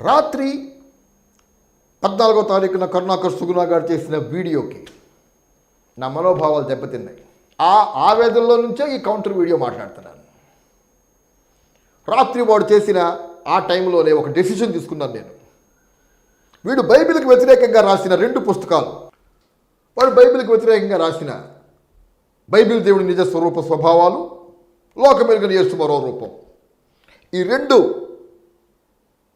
రాత్రి 14వ తారీఖున కరుణాకర్ సుగుణా గారు చేసిన వీడియోకి నా మనోభావాలు దెబ్బతిన్నాయి. ఆ ఆవేదనలో నుంచే ఈ కౌంటర్ వీడియో మాట్లాడుతున్నాను. రాత్రి వాడు చేసిన ఆ టైంలోనే ఒక డెసిషన్ తీసుకున్నాను నేను. వీడు బైబిల్కి వ్యతిరేకంగా రాసిన 2 పుస్తకాలు, వాడు బైబిల్కి వ్యతిరేకంగా రాసిన బైబిల్ దేవుడి నిజ స్వరూప స్వభావాలు, లోకమెరుగని యేసు మరో రూపం, ఈ 2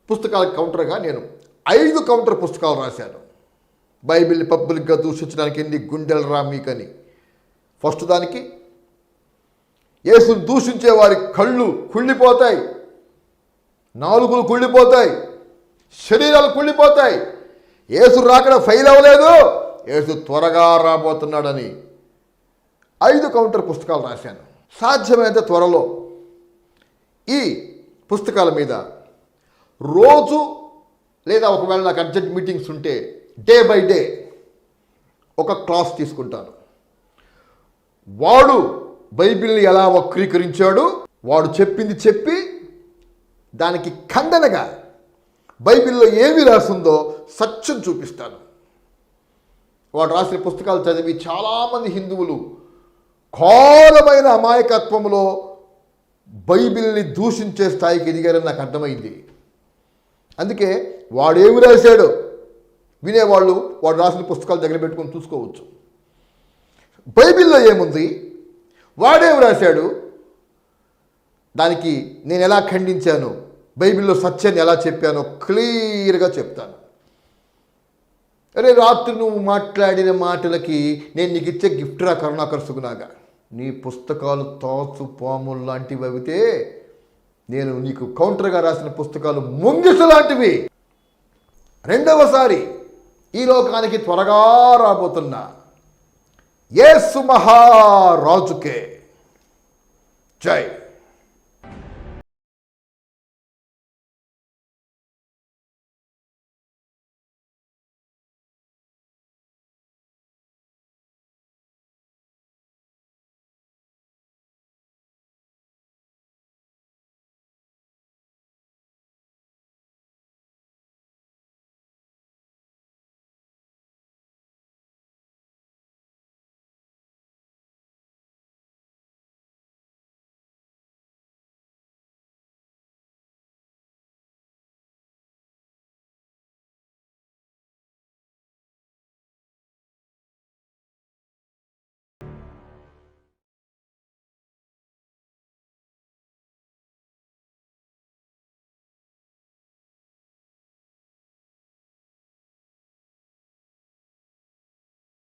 పుస్తకాలకు కౌంటర్గా నేను 5 కౌంటర్ పుస్తకాలు రాశాను. బైబిల్ని పబ్లిక్గా దూషించడానికి ఎన్ని గుండెలు రా మీకని. ఫస్ట్ దానికి, యేసును దూషించే వారి కళ్ళు కుళ్ళిపోతాయి, నాలుగులు కుళ్ళిపోతాయి, శరీరాలు కుళ్ళిపోతాయి, యేసు రాకడ ఫెయిల్ అవ్వలేదు, యేసు త్వరగా రాబోతున్నాడని 5 కౌంటర్ పుస్తకాలు రాశాను. సాధ్యమైనంత త్వరలో ఈ పుస్తకాల మీద రోజు లేదా ఒకవేళ నాకు అర్జెంట్ మీటింగ్స్ ఉంటే డే బై డే ఒక క్లాస్ తీసుకుంటాను. వాడు బైబిల్ని ఎలా వక్రీకరించాడు, వాడు చెప్పింది చెప్పి దానికి ఖండనగా బైబిల్లో ఏమి రాసిందో సత్యం చూపిస్తాను. వాడు రాసిన పుస్తకాలు చదివి చాలామంది హిందువులు ఘోరమైన అమాయకత్వంలో బైబిల్ని దూషించే స్థాయికి ఎదిగారని నాకు అర్థమైంది. అందుకే వాడేమి రాశాడో వినేవాళ్ళు వాడు రాసిన పుస్తకాలు దగ్గర పెట్టుకొని చూసుకోవచ్చు. బైబిల్లో ఏముంది, వాడేమి రాశాడు, దానికి నేను ఎలా ఖండించాను, బైబిల్లో సత్యాన్ని ఎలా చెప్పానో క్లియర్గా చెప్తాను. అరే రాత్రి నువ్వు మాట్లాడిన మాటలకి నేను నీకు ఇచ్చే గిఫ్ట్ రా కరుణాకర్ సుగుణాగా. నీ పుస్తకాలు తాచు పాములు లాంటివి అయితే నేను నీకు కౌంటర్గా రాసిన పుస్తకాలు ముంగిసు లాంటివి. రెండవసారి ఈ లోకానికి త్వరగా రాబోతున్న యేసు మహారాజుకే జై.